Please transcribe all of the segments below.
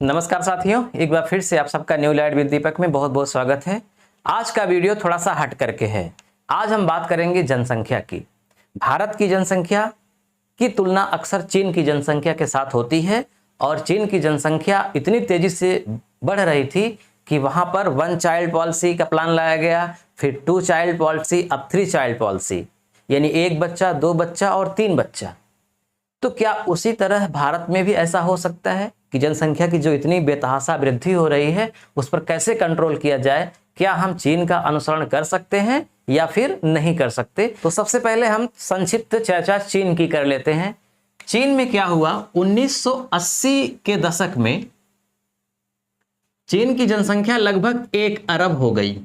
नमस्कार साथियों, एक बार फिर से आप सबका न्यू लाइट विद दीपक में बहुत बहुत स्वागत है। आज का वीडियो थोड़ा सा हट करके है। आज हम बात करेंगे जनसंख्या की। भारत की जनसंख्या की तुलना अक्सर चीन की जनसंख्या के साथ होती है और चीन की जनसंख्या इतनी तेजी से बढ़ रही थी कि वहां पर 1 चाइल्ड पॉलिसी का प्लान लाया गया, फिर 2 चाइल्ड पॉलिसी, अब 3 चाइल्ड पॉलिसी, यानी 1 बच्चा, 2 बच्चा और 3 बच्चा। तो क्या उसी तरह भारत में भी ऐसा हो सकता है कि जनसंख्या की जो इतनी बेतहाशा वृद्धि हो रही है उस पर कैसे कंट्रोल किया जाए? क्या हम चीन का अनुसरण कर सकते हैं या फिर नहीं कर सकते? तो सबसे पहले हम संक्षिप्त चर्चा चीन की कर लेते हैं। चीन में क्या हुआ, 1980 के दशक में चीन की जनसंख्या लगभग 1 अरब हो गई।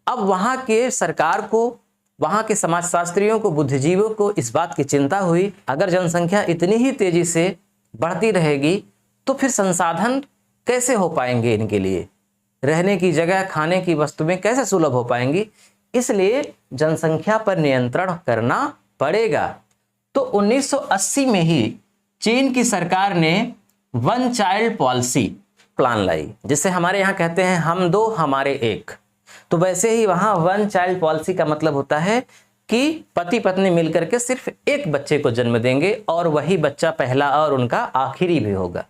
अब वहां के सरकार को, वहां के समाजशास्त्रियों को, बुद्धिजीवियों को इस बात की चिंता हुई, अगर जनसंख्या इतनी ही तेजी से बढ़ती रहेगी तो फिर संसाधन कैसे हो पाएंगे, इनके लिए रहने की जगह, खाने की वस्तुएं कैसे सुलभ हो पाएंगी? इसलिए जनसंख्या पर नियंत्रण करना पड़ेगा। तो 1980 में ही चीन की सरकार ने 1 चाइल्ड पॉलिसी प्लान लाई, जिसे हमारे यहाँ कहते हैं हम दो हमारे एक। तो वैसे ही वहां 1 चाइल्ड पॉलिसी का मतलब होता है कि पति पत्नी मिलकर के सिर्फ एक बच्चे को जन्म देंगे और वही बच्चा पहला और उनका आखिरी भी होगा।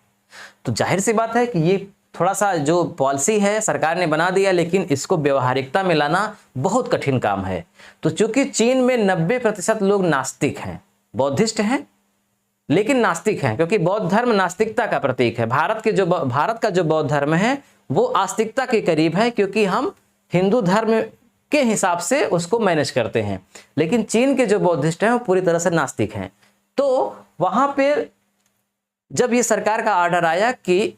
तो जाहिर सी बात है कि ये थोड़ा सा जो पॉलिसी है सरकार ने बना दिया, लेकिन इसको व्यवहारिकता में लाना बहुत कठिन काम है। तो चूंकि चीन में 90% लोग नास्तिक हैं, बौद्धिस्ट हैं लेकिन नास्तिक हैं, क्योंकि बौद्ध धर्म नास्तिकता का प्रतीक है। भारत का जो बौद्ध धर्म है वो आस्तिकता के करीब है, क्योंकि हम हिंदू धर्म के हिसाब से उसको मैनेज करते हैं। लेकिन चीन के जो बौद्धिस्ट हैं वो पूरी तरह से नास्तिक हैं। तो वहां पे जब ये सरकार का ऑर्डर आया कि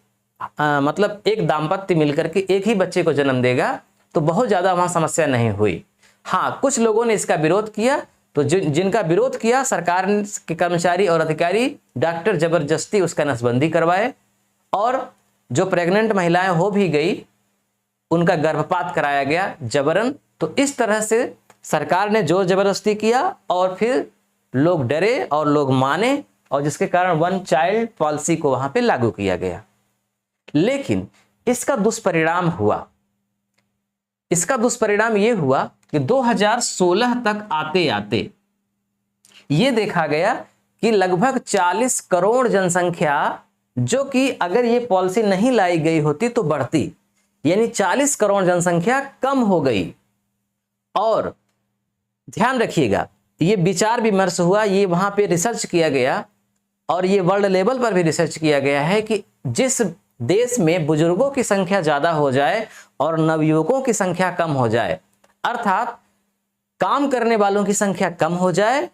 मतलब एक दाम्पत्य मिलकर के एक ही बच्चे को जन्म देगा, तो बहुत ज्यादा वहां समस्या नहीं हुई। हाँ, कुछ लोगों ने इसका विरोध किया, तो जिनका विरोध किया, सरकार के कर्मचारी और अधिकारी, डॉक्टर जबरदस्ती उसका नसबंदी करवाए और जो प्रेग्नेंट महिलाएं हो भी गई उनका गर्भपात कराया गया जबरन। तो इस तरह से सरकार ने जोर जबरदस्ती किया और फिर लोग डरे और लोग माने, और जिसके कारण 1 चाइल्ड पॉलिसी को वहां पे लागू किया गया। लेकिन इसका दुष्परिणाम हुआ। इसका दुष्परिणाम यह हुआ कि 2016 तक आते आते ये देखा गया कि लगभग 40 करोड़ जनसंख्या, जो कि अगर ये पॉलिसी नहीं लाई गई होती तो बढ़ती, यानी 40 करोड़ जनसंख्या कम हो गई। और ध्यान रखिएगा, ये विचार विमर्श हुआ, ये वहां पे रिसर्च किया गया और ये वर्ल्ड लेवल पर भी रिसर्च किया गया है कि जिस देश में बुजुर्गों की संख्या ज्यादा हो जाए और नवयुवकों की संख्या कम हो जाए, अर्थात काम करने वालों की संख्या कम हो जाए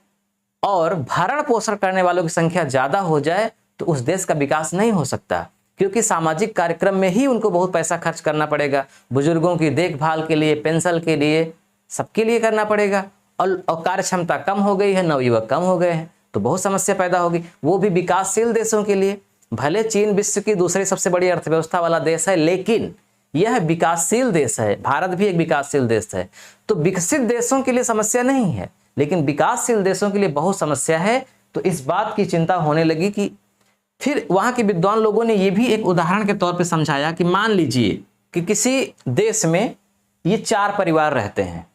और भरण पोषण करने वालों की संख्या ज्यादा हो जाए, तो उस देश का विकास नहीं हो सकता, क्योंकि सामाजिक कार्यक्रम में ही उनको बहुत पैसा खर्च करना पड़ेगा। बुजुर्गों की देखभाल के लिए, पेंशन के लिए, सबके लिए करना पड़ेगा। और कार्य क्षमता कम हो गई है, नवयुवक कम हो गए हैं, तो बहुत समस्या पैदा होगी, वो भी विकासशील देशों के लिए। भले चीन विश्व की दूसरी सबसे बड़ी अर्थव्यवस्था वाला देश है, लेकिन यह विकासशील देश है। भारत भी एक विकासशील देश है। तो विकसित देशों के लिए समस्या नहीं है, लेकिन विकासशील देशों के लिए बहुत समस्या है। तो इस बात की चिंता होने लगी कि फिर वहां के विद्वान लोगों ने यह भी एक उदाहरण के तौर पे समझाया कि मान लीजिए कि किसी देश में ये 4 परिवार रहते हैं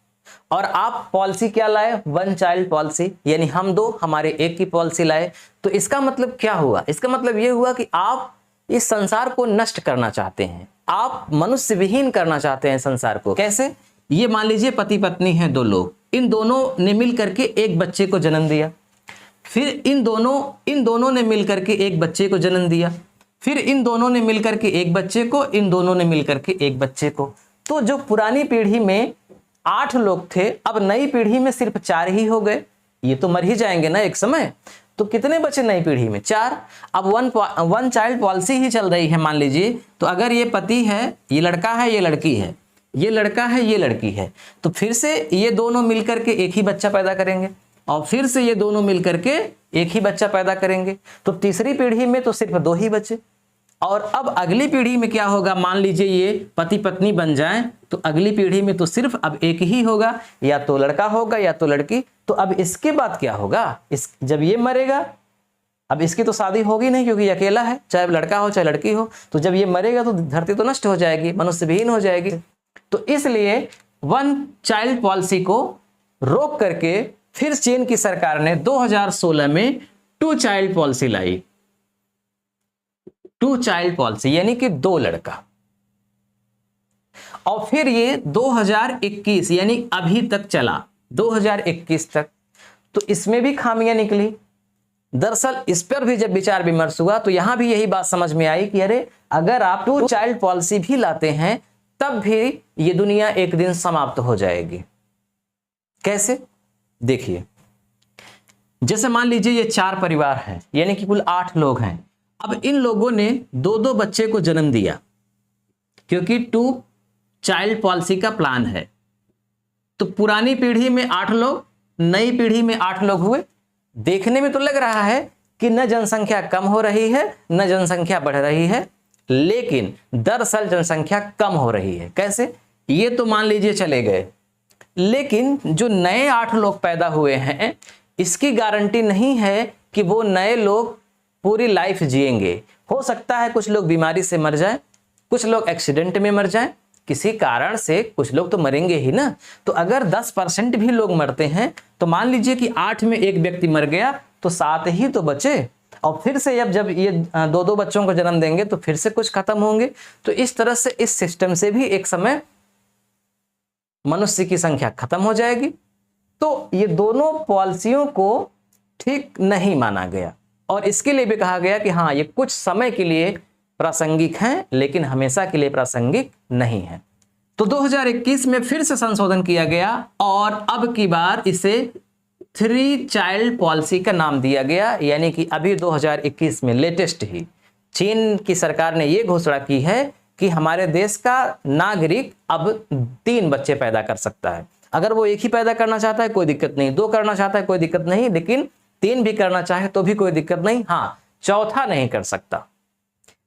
और आप पॉलिसी क्या लाए, 1 चाइल्ड पॉलिसी, यानी हम दो हमारे एक की पॉलिसी लाए। तो इसका मतलब क्या हुआ? इसका मतलब यह हुआ कि आप इस संसार को नष्ट करना चाहते हैं, आप मनुष्य विहीन करना चाहते हैं संसार को। कैसे? ये मान लीजिए पति पत्नी हैं 2 लोग, इन दोनों ने मिल करके एक बच्चे को जन्म दिया, फिर इन दोनों ने मिलकर के एक बच्चे को जन्म दिया, फिर इन दोनों ने मिलकर के एक बच्चे को, इन दोनों ने मिलकर के एक बच्चे को। तो जो पुरानी पीढ़ी में 8 लोग थे, अब नई पीढ़ी में सिर्फ 4 ही हो गए। ये तो मर ही जाएंगे ना एक समय, तो कितने बचे नई पीढ़ी में? 4। अब 1 चाइल्ड पॉलिसी ही चल रही है मान लीजिए। तो अगर ये पति है, ये लड़का है, ये लड़की है, ये लड़का है, ये लड़की है, तो फिर से ये दोनों मिलकर के एक ही बच्चा पैदा करेंगे और फिर से ये दोनों मिलकर के एक ही बच्चा पैदा करेंगे। तो तीसरी पीढ़ी में तो सिर्फ 2 ही बचे। और अब अगली पीढ़ी में क्या होगा? मान लीजिए ये पति पत्नी बन जाएं, तो अगली पीढ़ी में तो सिर्फ अब एक ही होगा, या तो लड़का होगा या तो लड़की। तो अब इसके बाद क्या होगा? जब ये मरेगा, अब इसकी तो शादी होगी नहीं क्योंकि अकेला है, चाहे लड़का हो चाहे लड़की हो। तो जब ये मरेगा तो धरती तो नष्ट हो जाएगी, मनुष्य विहीन हो जाएगी। तो इसलिए वन चाइल्ड पॉलिसी को रोक करके फिर चीन की सरकार ने 2016 में टू चाइल्ड पॉलिसी लाई। टू चाइल्ड पॉलिसी यानी कि 2 लड़का। और फिर ये 2021 यानी अभी तक चला, 2021 तक। तो इसमें भी खामियां निकली। दरअसल इस पर भी जब विचार विमर्श हुआ तो यहां भी यही बात समझ में आई कि अरे अगर आप टू चाइल्ड पॉलिसी भी लाते हैं तब भी ये दुनिया एक दिन समाप्त हो जाएगी। कैसे? देखिए, जैसे मान लीजिए ये 4 परिवार हैं, यानी कि कुल 8 लोग हैं। अब इन लोगों ने 2-2 बच्चे को जन्म दिया क्योंकि टू चाइल्ड पॉलिसी का प्लान है। तो पुरानी पीढ़ी में 8 लोग, नई पीढ़ी में 8 लोग हुए। देखने में तो लग रहा है कि न जनसंख्या कम हो रही है न जनसंख्या बढ़ रही है, लेकिन दरअसल जनसंख्या कम हो रही है। कैसे? ये तो मान लीजिए चले गए, लेकिन जो नए 8 लोग पैदा हुए हैं इसकी गारंटी नहीं है कि वो नए लोग पूरी लाइफ जिएंगे। हो सकता है कुछ लोग बीमारी से मर जाएं, कुछ लोग एक्सीडेंट में मर जाएं, किसी कारण से कुछ लोग तो मरेंगे ही ना। तो अगर 10% भी लोग मरते हैं तो मान लीजिए कि 8 में एक व्यक्ति मर गया तो 7 ही तो बचे। और फिर से जब ये 2-2 बच्चों को जन्म देंगे तो फिर से कुछ खत्म होंगे। तो इस तरह से इस सिस्टम से भी एक समय मनुष्य की संख्या खत्म हो जाएगी। तो ये दोनों पॉलिसियों को ठीक नहीं माना गया और इसके लिए भी कहा गया कि हाँ ये कुछ समय के लिए प्रासंगिक हैं लेकिन हमेशा के लिए प्रासंगिक नहीं है। तो 2021 में फिर से संशोधन किया गया और अब की बार इसे 3 चाइल्ड पॉलिसी का नाम दिया गया। यानी कि अभी 2021 में लेटेस्ट ही चीन की सरकार ने यह घोषणा की है कि हमारे देश का नागरिक अब 3 बच्चे पैदा कर सकता है। अगर वो एक ही पैदा करना चाहता है कोई दिक्कत नहीं, 2 करना चाहता है कोई दिक्कत नहीं, लेकिन 3 भी करना चाहे तो भी कोई दिक्कत नहीं। हाँ, चौथा नहीं कर सकता।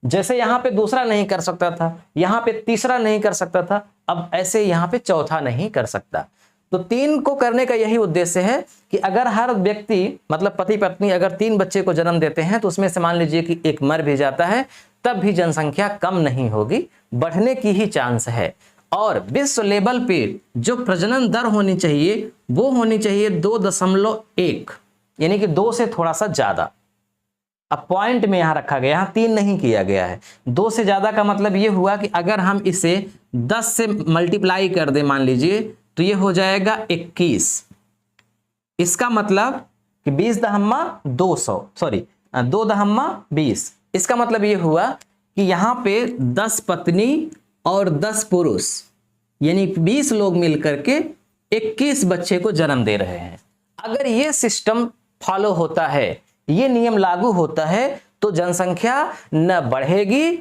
जैसे यहां पे दूसरा नहीं कर सकता था, यहां पे तीसरा नहीं कर सकता था, अब ऐसे यहां पे चौथा नहीं कर सकता। तो 3 को करने का यही उद्देश्य है कि अगर हर व्यक्ति मतलब पति पत्नी अगर 3 बच्चे को जन्म देते हैं तो उसमें से मान लीजिए कि एक मर भी जाता है तब भी जनसंख्या कम नहीं होगी, बढ़ने की ही चांस है। और विश्व लेवल पे जो प्रजनन दर होनी चाहिए वो होनी चाहिए 2.1, यानी कि 2 से थोड़ा सा ज्यादा। अब पॉइंट में यहां रखा गया, यहां 3 नहीं किया गया है। 2 से ज्यादा का मतलब ये हुआ कि अगर हम इसे 10 से मल्टीप्लाई कर दें मान लीजिए तो ये हो जाएगा 21। इसका मतलब कि 2 × इसका मतलब ये हुआ कि यहां पे 10 पत्नी और 10 पुरुष यानी 20 लोग मिलकर के 21 बच्चे को जन्म दे रहे हैं। अगर ये सिस्टम फॉलो होता है, ये नियम लागू होता है तो जनसंख्या न बढ़ेगी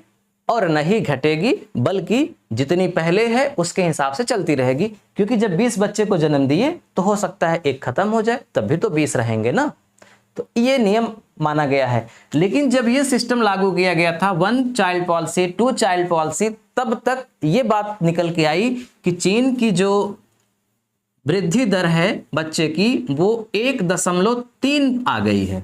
और न ही घटेगी, बल्कि जितनी पहले है उसके हिसाब से चलती रहेगी। क्योंकि जब 20 बच्चे को जन्म दिए तो हो सकता है एक खत्म हो जाए, तब भी तो 20 रहेंगे ना। तो ये नियम माना गया है। लेकिन जब ये सिस्टम लागू किया गया था 1 चाइल्ड पॉलिसी 2 चाइल्ड पॉलिसी, तब तक ये बात निकल के आई कि चीन की जो वृद्धि दर है बच्चे की वो 1.3 आ गई है।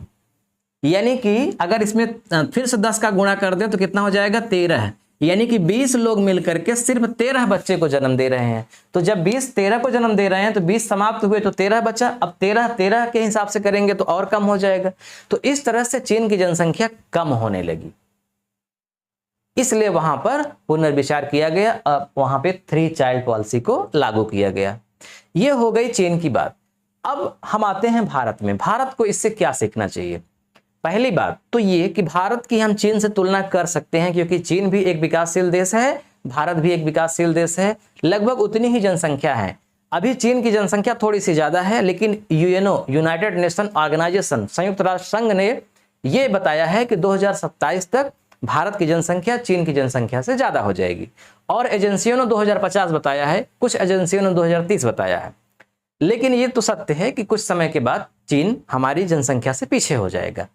यानी कि अगर इसमें फिर से 10 का गुणा कर दें तो कितना हो जाएगा 13। यानी कि 20 लोग मिलकर के सिर्फ 13 बच्चे को जन्म दे रहे हैं। तो जब 20 13 को जन्म दे रहे हैं तो 20 समाप्त हुए तो 13 बचा। अब 13 के हिसाब से करेंगे तो और कम हो जाएगा। तो इस तरह से चीन की जनसंख्या कम होने लगी, इसलिए वहां पर पुनर्विचार किया गया। अब वहां पे 3 चाइल्ड पॉलिसी को लागू किया गया। ये हो गई चीन की बात। अब हम आते हैं भारत में। भारत को इससे क्या सीखना चाहिए? पहली बात तो ये कि भारत की हम चीन से तुलना कर सकते हैं क्योंकि चीन भी एक विकासशील देश है, भारत भी एक विकासशील देश है, लगभग उतनी ही जनसंख्या है। अभी चीन की जनसंख्या थोड़ी सी ज्यादा है, लेकिन यूएनओ यूनाइटेड नेशन ऑर्गेनाइजेशन संयुक्त राष्ट्र संघ ने यह बताया है कि 2027 तक भारत की जनसंख्या चीन की जनसंख्या से ज्यादा हो जाएगी। और एजेंसियों ने 2050 बताया है, कुछ एजेंसियों ने 2030 बताया है। लेकिन ये तो सत्य है कि कुछ समय के बाद चीन हमारी जनसंख्या से पीछे हो जाएगा।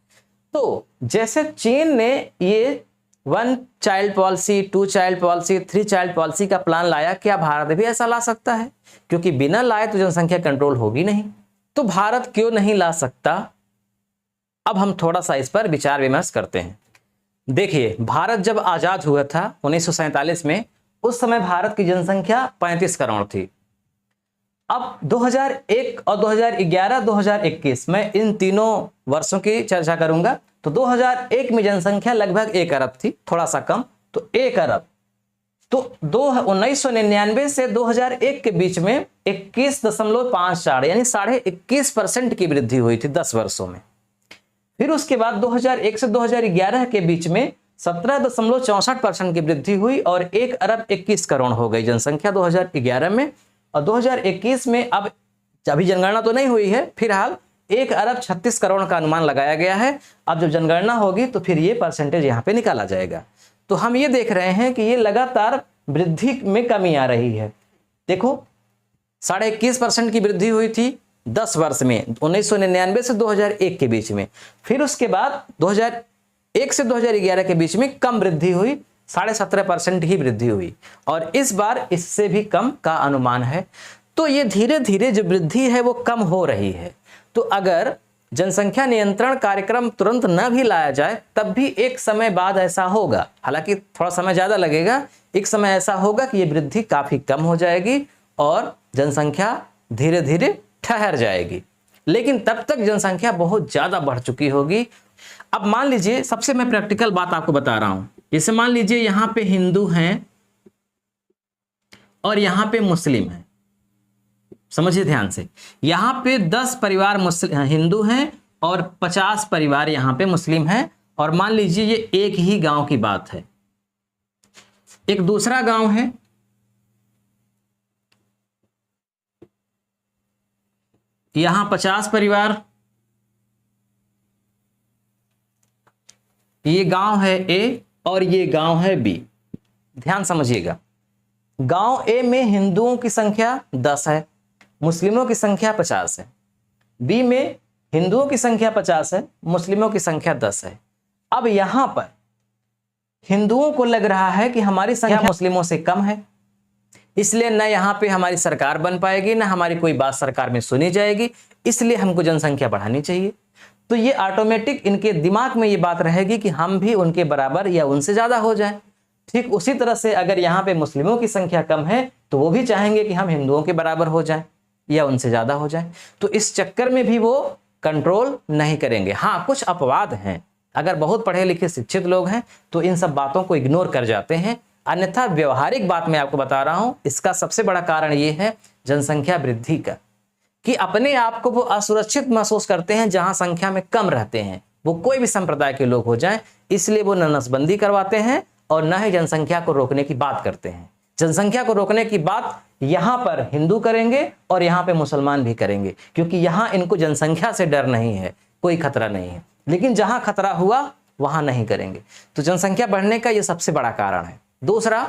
तो जैसे चीन ने ये 1 child policy 2 child policy 3 child policy का प्लान लाया, क्या भारत भी ऐसा ला सकता है? क्योंकि बिना लाए तो जनसंख्या कंट्रोल होगी नहीं। तो भारत क्यों नहीं ला सकता? अब हम थोड़ा सा इस पर विचार विमर्श करते हैं। देखिए, भारत जब आज़ाद हुआ था 1947 में, उस समय भारत की जनसंख्या 35 करोड़ थी। अब 2001 और 2011, 2021 मैं इन तीनों वर्षों की चर्चा करूंगा। तो 2001 में जनसंख्या लगभग 1 अरब थी, थोड़ा सा कम, तो 1 अरब। तो 1999 से 2001 के बीच में 21.54 यानी 21.5% की वृद्धि हुई थी 10 वर्षों में। फिर उसके बाद 2001 से 2011 के बीच में 17.64% की वृद्धि हुई और 1 अरब 21 करोड़ हो गई जनसंख्या 2011 में। और 2021 में अब अभी जनगणना तो नहीं हुई है, फिलहाल 1 अरब 36 करोड़ का अनुमान लगाया गया है। अब जब जनगणना होगी तो फिर ये परसेंटेज यहाँ पे निकाला जाएगा। तो हम ये देख रहे हैं कि ये लगातार वृद्धि में कमी आ रही है। देखो, 21.5% की वृद्धि हुई थी 10 वर्ष में, 1999 से 2001 के बीच में। फिर उसके बाद 2001 से 2011 के बीच में कम वृद्धि हुई, 17.5% ही वृद्धि हुई, और इस बार इससे भी कम का अनुमान है। तो ये धीरे धीरे जो वृद्धि है वो कम हो रही है। तो अगर जनसंख्या नियंत्रण कार्यक्रम तुरंत न भी लाया जाए तब भी एक समय बाद ऐसा होगा, हालांकि थोड़ा समय ज़्यादा लगेगा, एक समय ऐसा होगा कि ये वृद्धि काफ़ी कम हो जाएगी और जनसंख्या धीरे धीरे ठहर जाएगी। लेकिन तब तक जनसंख्या बहुत ज़्यादा बढ़ चुकी होगी। अब मान लीजिए, सबसे मैं प्रैक्टिकल बात आपको बता रहा हूँ, जैसे मान लीजिए यहाँ पे हिंदू हैं और यहाँ पे मुस्लिम हैं। समझिए ध्यान से, यहाँ पे 10 परिवार हिंदू हैं और 50 परिवार यहाँ पे मुस्लिम हैं। और मान लीजिए ये एक ही गांव की बात है। एक दूसरा गांव है, यहाँ 50 परिवार, ये गांव है ए और ये गांव है बी। ध्यान समझिएगा, गांव ए में हिंदुओं की संख्या 10 है, मुस्लिमों की संख्या 50 है। बी में हिंदुओं की संख्या 50 है, मुस्लिमों की संख्या 10 है। अब यहां पर हिंदुओं को लग रहा है कि हमारी संख्या मुस्लिमों से कम है, इसलिए न यहां पे हमारी सरकार बन पाएगी, न हमारी कोई बात सरकार में सुनी जाएगी, इसलिए हमको जनसंख्या बढ़ानी चाहिए। तो ये ऑटोमेटिक इनके दिमाग में ये बात रहेगी कि हम भी उनके बराबर या उनसे ज्यादा हो जाएं। ठीक उसी तरह से अगर यहाँ पे मुस्लिमों की संख्या कम है तो वो भी चाहेंगे कि हम हिंदुओं के बराबर हो जाएं या उनसे ज्यादा हो जाएं। तो इस चक्कर में भी वो कंट्रोल नहीं करेंगे। हाँ, कुछ अपवाद हैं, अगर बहुत पढ़े लिखे शिक्षित लोग हैं तो इन सब बातों को इग्नोर कर जाते हैं, अन्यथा व्यवहारिक बात मैं आपको बता रहा हूं, इसका सबसे बड़ा कारण ये है जनसंख्या वृद्धि का, कि अपने आप को वो असुरक्षित महसूस करते हैं जहां संख्या में कम रहते हैं, वो कोई भी संप्रदाय के लोग हो जाएं, इसलिए वो न नसबंदी करवाते हैं और न ही जनसंख्या को रोकने की बात करते हैं। जनसंख्या को रोकने की बात यहां पर हिंदू करेंगे और यहां पे मुसलमान भी करेंगे, क्योंकि यहां इनको जनसंख्या से डर नहीं है, कोई खतरा नहीं है। लेकिन जहां खतरा हुआ वहां नहीं करेंगे। तो जनसंख्या बढ़ने का यह सबसे बड़ा कारण है। दूसरा,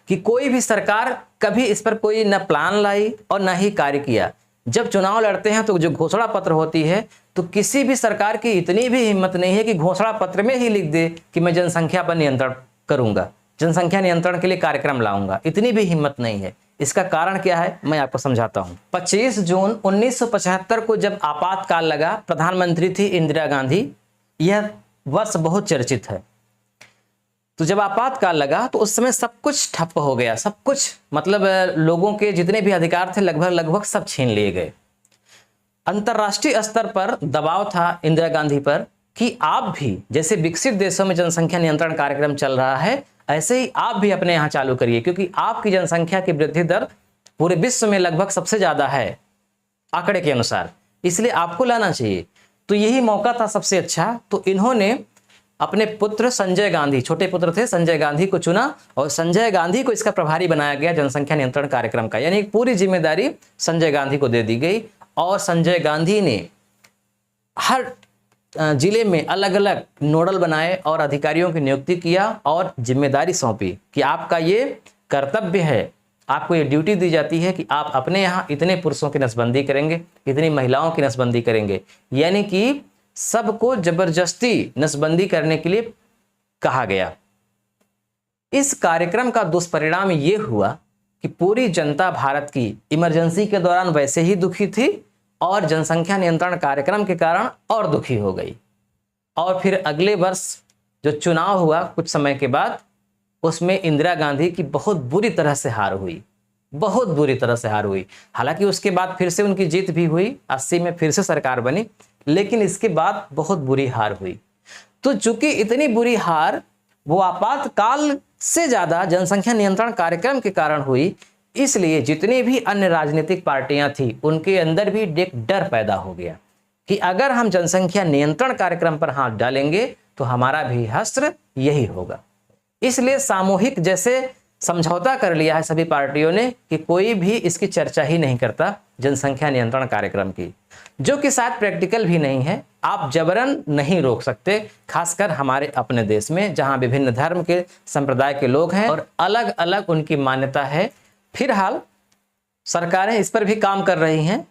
कि कोई भी सरकार कभी इस पर कोई न प्लान लाई और न ही कार्य किया। जब चुनाव लड़ते हैं तो जो घोषणा पत्र होती है, तो किसी भी सरकार की इतनी भी हिम्मत नहीं है कि घोषणा पत्र में ही लिख दे कि मैं जनसंख्या पर नियंत्रण करूंगा, जनसंख्या नियंत्रण के लिए कार्यक्रम लाऊंगा, इतनी भी हिम्मत नहीं है। इसका कारण क्या है मैं आपको समझाता हूं। 25 जून 1975 को जब आपातकाल लगा, प्रधानमंत्री थी इंदिरा गांधी, यह वर्ष बहुत चर्चित है। तो जब आपातकाल लगा तो उस समय सब कुछ ठप्प हो गया, सब कुछ मतलब लोगों के जितने भी अधिकार थे लगभग सब छीन लिए गए। अंतर्राष्ट्रीय स्तर पर दबाव था इंदिरा गांधी पर कि आप भी, जैसे विकसित देशों में जनसंख्या नियंत्रण कार्यक्रम चल रहा है, ऐसे ही आप भी अपने यहाँ चालू करिए, क्योंकि आपकी जनसंख्या की वृद्धि दर पूरे विश्व में लगभग सबसे ज्यादा है आंकड़े के अनुसार, इसलिए आपको लाना चाहिए। तो यही मौका था सबसे अच्छा। तो इन्होंने अपने पुत्र संजय गांधी, छोटे पुत्र थे संजय गांधी को चुना और संजय गांधी को इसका प्रभारी बनाया गया जनसंख्या नियंत्रण कार्यक्रम का, यानी पूरी जिम्मेदारी संजय गांधी को दे दी गई। और संजय गांधी ने हर जिले में अलग अलग नोडल बनाए और अधिकारियों की नियुक्ति किया और जिम्मेदारी सौंपी कि आपका ये कर्तव्य है, आपको ये ड्यूटी दी जाती है कि आप अपने यहाँ इतने पुरुषों की नसबंदी करेंगे, इतनी महिलाओं की नसबंदी करेंगे, यानी कि सबको जबरदस्ती नसबंदी करने के लिए कहा गया। इस कार्यक्रम का दुष्परिणाम ये हुआ कि पूरी जनता भारत की इमरजेंसी के दौरान वैसे ही दुखी थी और जनसंख्या नियंत्रण कार्यक्रम के कारण और दुखी हो गई। और फिर अगले वर्ष जो चुनाव हुआ कुछ समय के बाद, उसमें इंदिरा गांधी की बहुत बुरी तरह से हार हुई, बहुत बुरी तरह से हार हुई। हालांकि उसके बाद फिर से उनकी जीत भी हुई, 80 में फिर से सरकार बनी, लेकिन इसके बाद बहुत बुरी हार हुई। तो चूंकि इतनी बुरी हार वो आपातकाल से ज़्यादा जनसंख्या नियंत्रण कार्यक्रम के कारण हुई, इसलिए जितनी भी अन्य राजनीतिक पार्टियां थी उनके अंदर भी एक डर पैदा हो गया कि अगर हम जनसंख्या नियंत्रण कार्यक्रम पर हाथ डालेंगे तो हमारा भी हश्र यही होगा। इसलिए सामूहिक जैसे समझौता कर लिया है सभी पार्टियों ने कि कोई भी इसकी चर्चा ही नहीं करता जनसंख्या नियंत्रण कार्यक्रम की, जो कि शायद प्रैक्टिकल भी नहीं है। आप जबरन नहीं रोक सकते, खासकर हमारे अपने देश में जहां विभिन्न धर्म के संप्रदाय के लोग हैं और अलग अलग उनकी मान्यता है। फिलहाल सरकारें इस पर भी काम कर रही हैं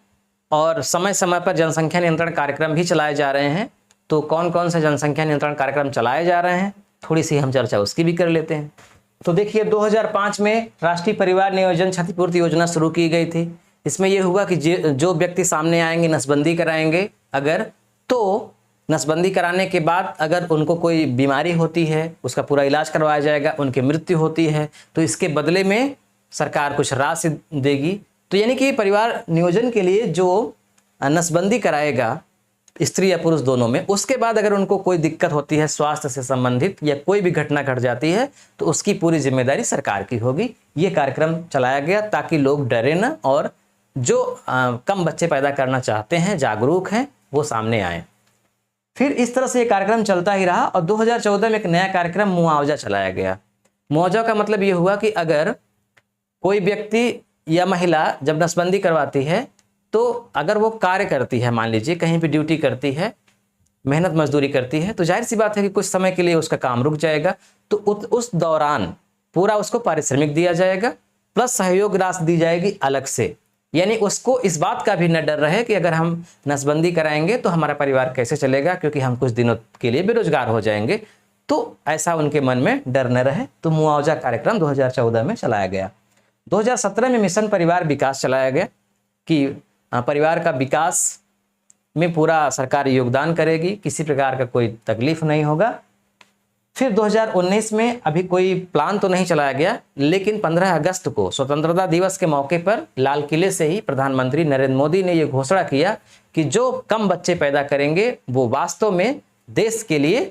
और समय समय पर जनसंख्या नियंत्रण कार्यक्रम भी चलाए जा रहे हैं। तो कौन कौन से जनसंख्या नियंत्रण कार्यक्रम चलाए जा रहे हैं, थोड़ी सी हम चर्चा उसकी भी कर लेते हैं। तो देखिए, 2005 में राष्ट्रीय परिवार नियोजन क्षतिपूर्ति योजना शुरू की गई थी। इसमें यह हुआ कि जो व्यक्ति सामने आएंगे नसबंदी कराएंगे अगर, तो नसबंदी कराने के बाद अगर उनको कोई बीमारी होती है उसका पूरा इलाज करवाया जाएगा, उनकी मृत्यु होती है तो इसके बदले में सरकार कुछ राशि देगी। तो यानी कि परिवार नियोजन के लिए जो नसबंदी कराएगा स्त्री या पुरुष दोनों में, उसके बाद अगर उनको कोई दिक्कत होती है स्वास्थ्य से संबंधित या कोई भी घटना घट जाती है तो उसकी पूरी जिम्मेदारी सरकार की होगी। ये कार्यक्रम चलाया गया ताकि लोग डरे न और जो कम बच्चे पैदा करना चाहते हैं, जागरूक हैं, वो सामने आए। फिर इस तरह से ये कार्यक्रम चलता ही रहा और 2014 में एक नया कार्यक्रम मुआवजा चलाया गया। मुआवजा का मतलब ये हुआ कि अगर कोई व्यक्ति या महिला जब नसबंदी करवाती है तो अगर वो कार्य करती है, मान लीजिए कहीं भी ड्यूटी करती है, मेहनत मजदूरी करती है, तो जाहिर सी बात है कि कुछ समय के लिए उसका काम रुक जाएगा, तो उस दौरान पूरा उसको पारिश्रमिक दिया जाएगा प्लस सहयोग राशि दी जाएगी अलग से। यानी उसको इस बात का भी न डर रहे कि अगर हम नसबंदी कराएंगे तो हमारा परिवार कैसे चलेगा क्योंकि हम कुछ दिनों के लिए बेरोजगार हो जाएंगे, तो ऐसा उनके मन में डर न रहे। तो मुआवजा कार्यक्रम 2014 में चलाया गया। 2017 में मिशन परिवार विकास चलाया गया कि परिवार का विकास में पूरा सरकार योगदान करेगी, किसी प्रकार का कोई तकलीफ नहीं होगा। फिर 2019 में अभी कोई प्लान तो नहीं चलाया गया, लेकिन 15 अगस्त को स्वतंत्रता दिवस के मौके पर लाल किले से ही प्रधानमंत्री नरेंद्र मोदी ने यह घोषणा किया कि जो कम बच्चे पैदा करेंगे वो वास्तव में देश के लिए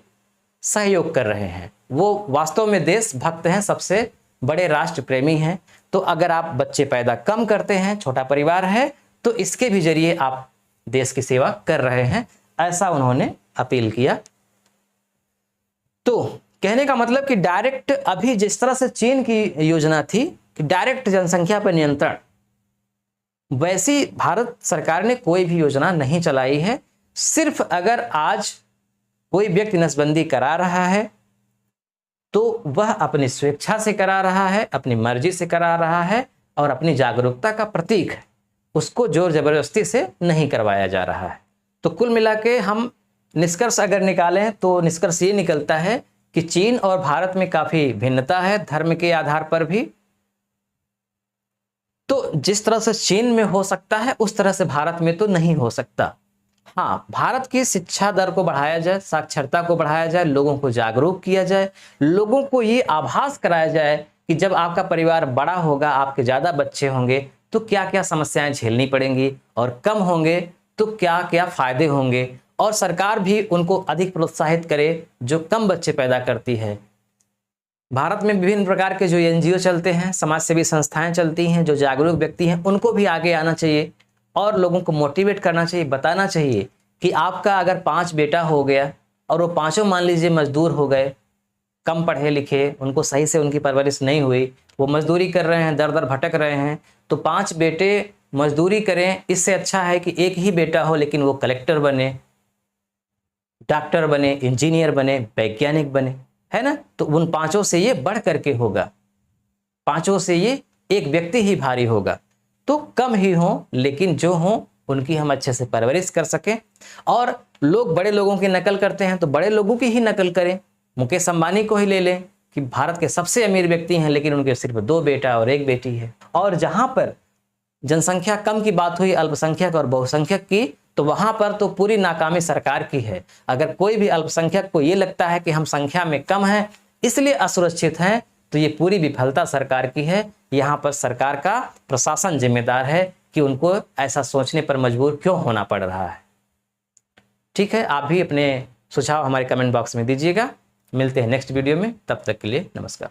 सहयोग कर रहे हैं, वो वास्तव में देशभक्त हैं, सबसे बड़े राष्ट्र प्रेमी हैं। तो अगर आप बच्चे पैदा कम करते हैं, छोटा परिवार है, तो इसके भी जरिए आप देश की सेवा कर रहे हैं, ऐसा उन्होंने अपील किया। तो कहने का मतलब कि डायरेक्ट, अभी जिस तरह से चीन की योजना थी कि डायरेक्ट जनसंख्या पर नियंत्रण, वैसी भारत सरकार ने कोई भी योजना नहीं चलाई है। सिर्फ अगर आज कोई व्यक्ति नसबंदी करा रहा है तो वह अपनी स्वेच्छा से करा रहा है, अपनी मर्जी से करा रहा है और अपनी जागरूकता का प्रतीक है, उसको जोर जबरदस्ती से नहीं करवाया जा रहा है। तो कुल मिला के हम निष्कर्ष अगर निकालें तो निष्कर्ष ये निकलता है कि चीन और भारत में काफी भिन्नता है धर्म के आधार पर भी। तो जिस तरह से चीन में हो सकता है उस तरह से भारत में तो नहीं हो सकता। हाँ, भारत की शिक्षा दर को बढ़ाया जाए, साक्षरता को बढ़ाया जाए, लोगों को जागरूक किया जाए, लोगों को ये आभास कराया जाए कि जब आपका परिवार बड़ा होगा, आपके ज़्यादा बच्चे होंगे तो क्या क्या समस्याएं झेलनी पड़ेंगी और कम होंगे तो क्या क्या फायदे होंगे, और सरकार भी उनको अधिक प्रोत्साहित करे जो कम बच्चे पैदा करती है। भारत में विभिन्न प्रकार के जो एनजीओ चलते हैं, समाज सेवी संस्थाएं चलती हैं, जो जागरूक व्यक्ति हैं, उनको भी आगे आना चाहिए और लोगों को मोटिवेट करना चाहिए, बताना चाहिए कि आपका अगर 5 बेटा हो गया और वो पांचों मान लीजिए मजदूर हो गए, कम पढ़े लिखे, उनको सही से उनकी परवरिश नहीं हुई, वो मजदूरी कर रहे हैं, दर दर भटक रहे हैं, तो 5 बेटे मजदूरी करें, इससे अच्छा है कि एक ही बेटा हो लेकिन वो कलेक्टर बने, डॉक्टर बने, इंजीनियर बने, वैज्ञानिक बने, है ना। तो उन 5 से ये बढ़ करके होगा, 5 से ये एक व्यक्ति ही भारी होगा। तो कम ही हो लेकिन जो हो उनकी हम अच्छे से परवरिश कर सकें। और लोग बड़े लोगों की नकल करते हैं तो बड़े लोगों की ही नकल करें। मुकेश अंबानी को ही ले लें कि भारत के सबसे अमीर व्यक्ति हैं लेकिन उनके सिर्फ 2 बेटा और 1 बेटी है। और जहां पर जनसंख्या कम की बात हुई, अल्पसंख्यक और बहुसंख्यक की, तो वहां पर तो पूरी नाकामी सरकार की है। अगर कोई भी अल्पसंख्यक को ये लगता है कि हम संख्या में कम हैं इसलिए असुरक्षित हैं, तो ये पूरी विफलता सरकार की है। यहाँ पर सरकार का प्रशासन जिम्मेदार है कि उनको ऐसा सोचने पर मजबूर क्यों होना पड़ रहा है। ठीक है, आप भी अपने सुझाव हमारे कमेंट बॉक्स में दीजिएगा। मिलते हैं नेक्स्ट वीडियो में, तब तक के लिए नमस्कार।